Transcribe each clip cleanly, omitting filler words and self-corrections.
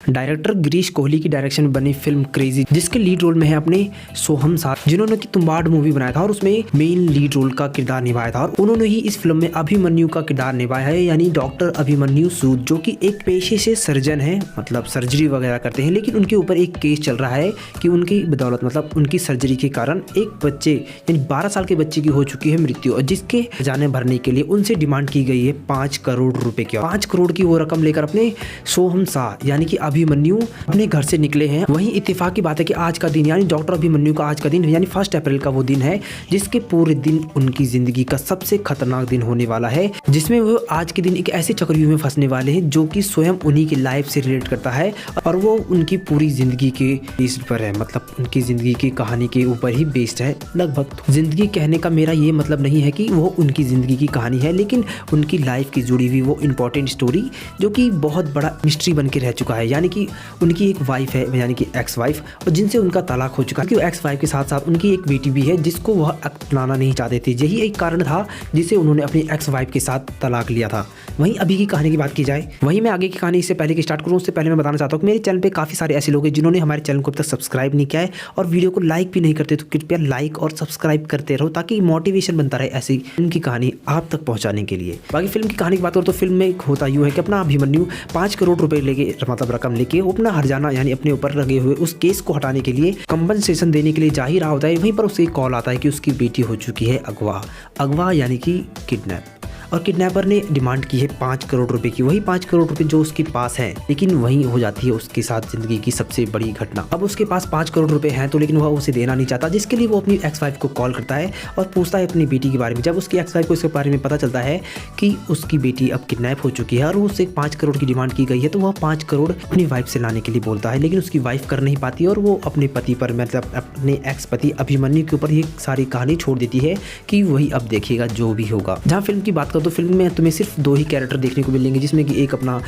Director Girish Kohli की direction में बनी फिल्म क्रेजी, जिसके लीड रोल में है अपने सोहम साथ, जिन्होंने की तुम्बाड़ मूवी बनाया था और उसमें मेन लीड रोल का किरदार निभाया था। और उन्होंने ही इस फिल्म में अभिमन्यु का किरदार निभाया है, यानी डॉक्टर अभिमन्यु सूद, जो कि एक पेशे से सर्जन है, मतलब सर्जरी वगैरह करते हैं। लेकिन उनके ऊपर एक केस चल रहा है कि उनकी बदौलत, मतलब उनकी सर्जरी के कारण एक बच्चे यानी 12 साल के बच्चे की हो चुकी है मृत्यु, और जिसके जाने भरने के लिए उनसे डिमांड की गई है 5 करोड़ रुपए की। 5 करोड़ की वो रकम लेकर अपने सोहम शाह यानी कि अभिमन्यु अपने घर से निकले हैं। वहीं इत्तेफाक की बात है कि आज का दिन यानी डॉक्टर अभिमन्यु का आज का दिन यानी 1 अप्रैल का वो दिन है जिसके पूरे दिन उनकी जिंदगी का सबसे खतरनाक दिन होने वाला है, जिसमें वो आज के दिन एक ऐसे चक्रव्यूह में फंसने वाले हैं जो कि स्वयं उन्हीं की लाइफ से रिलेट करता है और वो उनकी पूरी जिंदगी के बेस्ड पर है, मतलब उनकी जिंदगी की कहानी के ऊपर ही बेस्ड है लगभग। जिंदगी कहने का मेरा ये मतलब नहीं है कि वो उनकी जिंदगी की कहानी है, लेकिन उनकी लाइफ की जुड़ी हुई वो इम्पोर्टेंट स्टोरी जो कि बहुत बड़ा मिस्ट्री बन के रह चुका है। यानी कि उनकी एक वाइफ है, यानी कि एक्स वाइफ, और जिनसे उनका तलाक हो चुका है। कि एक्स वाइफ के साथ साथ उनकी एक बेटी भी है जिसको वह अपनाना नहीं चाहते थे। यही एक कारण था जिसे उन्होंने अपनी एक्स वाइफ के साथ तलाक लिया था। वहीं अभी की कहानी की बात की जाए, वहीं मैं आगे की कहानी इससे पहले कि स्टार्ट करूँ उससे पहले मैं बताना चाहता हूँ कि मेरे चैनल पे काफ़ी सारे ऐसे लोग हैं जिन्होंने हमारे चैनल को अब तक सब्सक्राइब नहीं किया है और वीडियो को लाइक भी नहीं करते, तो कृपया लाइक और सब्सक्राइब करते रहो ताकि मोटिवेशन बनता रहे ऐसी फिल्म की कहानी आप तक पहुँचाने के लिए। बाकी फिल्म की कहानी की बात करूँ तो फिल्म में होता यूँ है कि अपना अभिमन्यु 5 करोड़ रुपए लेके, मतलब रकम लेके, वो अपना हरजाना यानी अपने ऊपर लगे हुए उस केस को हटाने के लिए कंपनसेशन देने के लिए जा ही रहा होता है। वहीं पर उससे कॉल आता है कि उसकी बेटी हो चुकी है अगवा यानी कि किडनैप, और किडनैपर ने डिमांड की है 5 करोड़ रुपए की। वही 5 करोड़ रुपए जो उसके पास है, लेकिन वहीं हो जाती है उसके साथ जिंदगी की सबसे बड़ी घटना। अब उसके पास 5 करोड़ रुपए हैं तो लेकिन वह उसे देना नहीं चाहता, जिसके लिए वो अपनी एक्स वाइफ को कॉल करता है और पूछता है अपनी बेटी के बारे में। जब उसकी एक्स वाइफ को इसके बारे में पता चलता है कि उसकी बेटी अब किडनैप हो चुकी है और उससे 5 करोड़ की डिमांड की गई है, तो वह 5 करोड़ अपनी वाइफ से लाने के लिए बोलता है। लेकिन उसकी वाइफ कर नहीं पाती और वो अपने पति पर, मतलब अपने एक्स पति अभिमन्यु के ऊपर ये सारी कहानी छोड़ देती है कि वही अब देखिएगा जो भी होगा। जहाँ फिल्म की बात करो तो फिल्म में तुम्हें सिर्फ 2 ही कैरेक्टर देखने को मिलेंगे, जिसमें कि एक अपना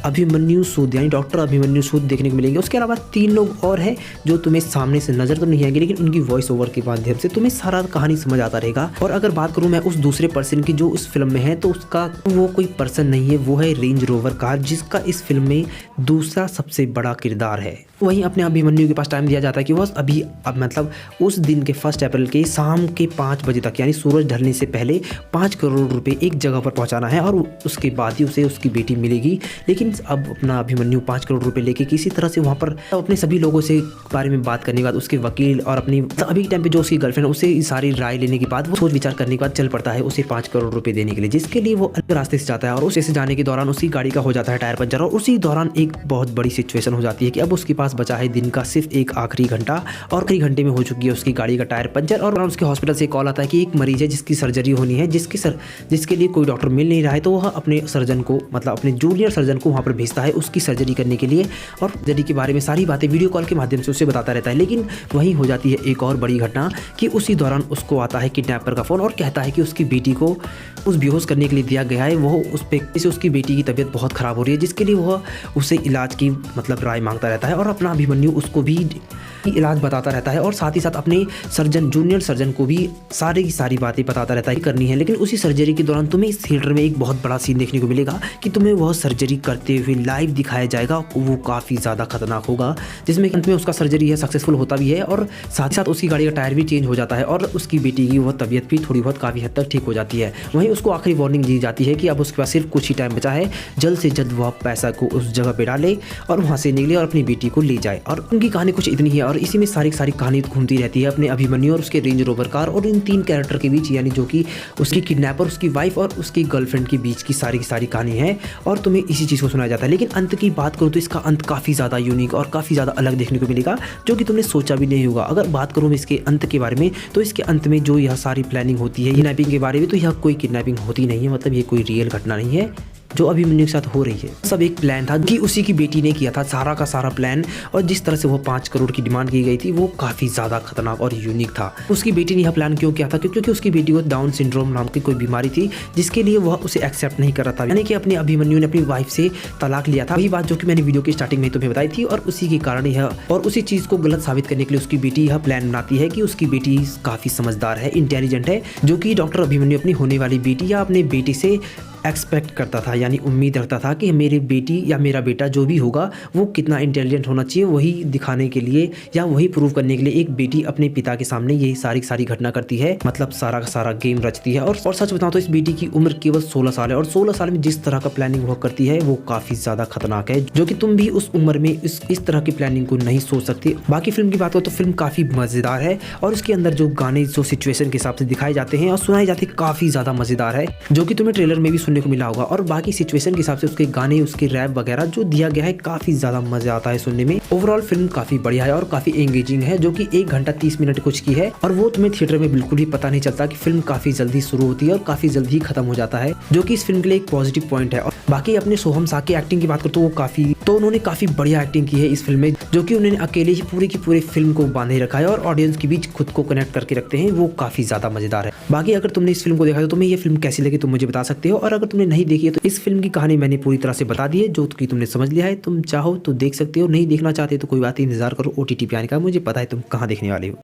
अभिमन्यु सूद यानी डॉक्टर अभिमन्यु सूद देखने को मिलेंगे। उसके अलावा 3 लोग और हैं जो तुम्हें सामने से नजर तो नहीं आएंगे, लेकिन उनकी वॉइस ओवर के माध्यम से तुम्हें सारा कहानी समझ आता रहेगा। और अगर बात करूं मैं उस दूसरे पर्सन की जो उस फिल्म में है, तो उसका वो कोई पर्सन नहीं है, वो है रेंज रोवर कार, जिसका इस फिल्म में दूसरा सबसे बड़ा किरदार है। वहीं अपने अभिमन्यु के पास टाइम दिया जाता है कि वह अभी अब मतलब उस दिन के 1 अप्रैल के शाम के 5 बजे तक यानी सूरज ढलने से पहले 5 करोड़ रुपए एक जगह पर पहुंचाना है और उसके बाद ही उसे उसकी बेटी मिलेगी। लेकिन अब अपना अभिमन्यु 5 करोड़ रुपए लेके किसी तरह से वहां पर अपने सभी लोगों से बारे में बात करने के बाद, उसके वकील और अपनी अभी के टाइम पे जो उसकी गर्लफ्रेंड, उसे सारी राय लेने के बाद वो सोच विचार करने के बाद चल पड़ता है उसे 5 करोड़ रुपए देने के लिए, जिसके लिए वो अलग रास्ते से जाता है। और उस से जाने के दौरान उसकी गाड़ी का हो जाता है टायर पंचर, और उसी दौरान एक बहुत बड़ी सिचुएशन हो जाती है कि अब उसके पास बचा है दिन का सिर्फ एक आखिरी घंटा, और आखिरी घंटे में हो चुकी है उसकी गाड़ी का टायर पंचर। और उसके हॉस्पिटल से कॉल आता है कि एक मरीज है जिसकी सर्जरी होनी है, जिसके लिए कोई डॉक्टर मिल नहीं रहा है। तो वह अपने सर्जन को, मतलब अपने जूनियर सर्जन को वहां पर भेजता है उसकी सर्जरी करने के लिए, और सर्जरी के बारे में सारी बातें वीडियो कॉल के माध्यम से उसे बताता रहता है। लेकिन वहीं हो जाती है एक और बड़ी घटना कि उसी दौरान उसको आता है किडनैपर का फोन और कहता है कि उसकी बेटी को उस बेहोश करने के लिए दिया गया है। वो उस पे उसकी बेटी की तबीयत बहुत खराब हो रही है, जिसके लिए वह उसे इलाज की मतलब राय मांगता रहता है, और अपना अभिमन्यु उसको भी इलाज बताता रहता है, और साथ ही साथ अपने सर्जन, जूनियर सर्जन को भी सारी की सारी बातें बताता रहता है करनी है। लेकिन उसी सर्जरी के दौरान तुम्हें इस थिएटर में एक बहुत बड़ा सीन देखने को मिलेगा कि तुम्हें वह सर्जरी करते हुए लाइव दिखाया जाएगा। वो काफ़ी ज़्यादा खतरनाक होगा, जिसमें अंत में उसका सर्जरी है सक्सेसफुल होता भी है, और साथ ही साथ उसकी गाड़ी का टायर भी चेंज हो जाता है, और उसकी बेटी की वह तबीयत भी थोड़ी बहुत काफ़ी हद तक ठीक हो जाती है। वहीं उसको आखिरी वार्निंग दी जाती है कि अब उसके पास सिर्फ कुछ ही टाइम बचा है, जल्द से जल्द वह पैसा को उस जगह पे डाले और वहाँ से निकले और अपनी बेटी को ले जाए। और उनकी कहानी कुछ इतनी ही है, और इसी में सारी कहानी घूमती रहती है अपने अभिमन्यु और उसके रेंज रोवर कार और इन 3 कैरेक्टर के बीच, यानी जो कि उसकी किडनैपर, उसकी वाइफ और उसकी गर्लफ्रेंड के बीच की सारी कहानी है, और तुम्हें इसी चीज़ को सुनाया जाता है। लेकिन अंत की बात करूँ तो इसका अंत काफ़ी ज़्यादा यूनिक और काफ़ी ज़्यादा अलग देखने को मिलेगा, जो कि तुमने सोचा भी नहीं होगा। अगर बात करूँ इसके अंत के बारे में, तो इसके अंत में जो यह सारी प्लानिंग होती है किडनैपिंग के बारे में, तो यह कोई किडनैपिंग होती नहीं है, मतलब ये कोई रियल घटना नहीं है जो अभिमन्यु के साथ हो रही है। सब एक प्लान था कि उसी की बेटी ने किया था सारा का सारा प्लान, और जिस तरह से वो 5 करोड़ की डिमांड की गई थी वो काफ़ी ज़्यादा खतरनाक और यूनिक था। उसकी बेटी ने यह प्लान क्यों किया था? क्योंकि उसकी बेटी को डाउन सिंड्रोम नाम की कोई बीमारी थी, जिसके लिए वह उसे एक्सेप्ट नहीं कर रहा था, यानी कि अपने अभिमन्यु ने अपनी वाइफ से तलाक लिया था। वही बात जो कि मैंने वीडियो की स्टार्टिंग में तुम्हें बताई थी, और उसी के कारण यह, और उसी चीज़ को गलत साबित करने के लिए उसकी बेटी यह प्लान बनाती है कि उसकी बेटी काफ़ी समझदार है, इंटेलिजेंट है, जो कि डॉक्टर अभिमन्यु अपनी होने वाली बेटी या अपने बेटे से एक्सपेक्ट करता था, यानी उम्मीद रखता था कि मेरी बेटी या मेरा बेटा जो भी होगा वो कितना इंटेलिजेंट होना चाहिए, वही दिखाने के लिए या वही प्रूव करने के लिए एक बेटी अपने पिता के सामने यही सारी घटना करती है, मतलब सारा का सारा गेम रचती है। और सच बताऊं तो इस बेटी की उम्र केवल 16 साल है और 16 साल में जिस तरह का प्लानिंग वो करती है वो काफी ज्यादा खतरनाक है, जो कि तुम भी उस उम्र में इस तरह की प्लानिंग को नहीं सोच सकते। बाकी फिल्म की बात हो तो फिल्म काफी मजेदार है और उसके अंदर जो गाने जो सिचुएशन के हिसाब से दिखाए जाते हैं और सुनाए जाते हैं काफी ज्यादा मजेदार है, जो कि तुम्हें ट्रेलर में भी सुनने को मिला होगा। और बाकी सिचुएशन के हिसाब से उसके गाने, उसके रैप वगैरह जो दिया गया है काफी ज्यादा मजा आता है सुनने में। ओवरऑल फिल्म काफी बढ़िया है और काफी एंगेजिंग है, जो कि 1 घंटा 30 मिनट कुछ की है और वो तुम्हें थिएटर में बिल्कुल भी पता नहीं चलता कि फिल्म काफी जल्दी शुरू होती है और काफी जल्दी ही खत्म हो जाता है, जो कि इस फिल्म के लिए एक पॉजिटिव पॉइंट है। और बाकी अपने सोहम शाह की एक्टिंग की बात करो तो उन्होंने काफी बढ़िया एक्टिंग की है इस फिल्म में, जो कि उन्होंने अकेले ही पूरी की पूरी फिल्म को बांधे रखा है और ऑडियंस के बीच खुद को कनेक्ट करके रखते हैं, वो काफी ज्यादा मजेदार है। बाकी अगर तुमने इस फिल्म को देखा तो तुम्हें ये फिल्म कैसी लगी तुम मुझे बता सकते हो, और अगर तुमने नहीं देखी है तो इस फिल्म की कहानी मैंने पूरी तरह से बता दी है, जो कि तुमने समझ लिया है। तुम चाहो तो देख सकते हो, नहीं देखना चाहते तो कोई बात, इंतजार करो OTT पे आने का, मुझे पता है तुम कहाँ देखने वाले हो।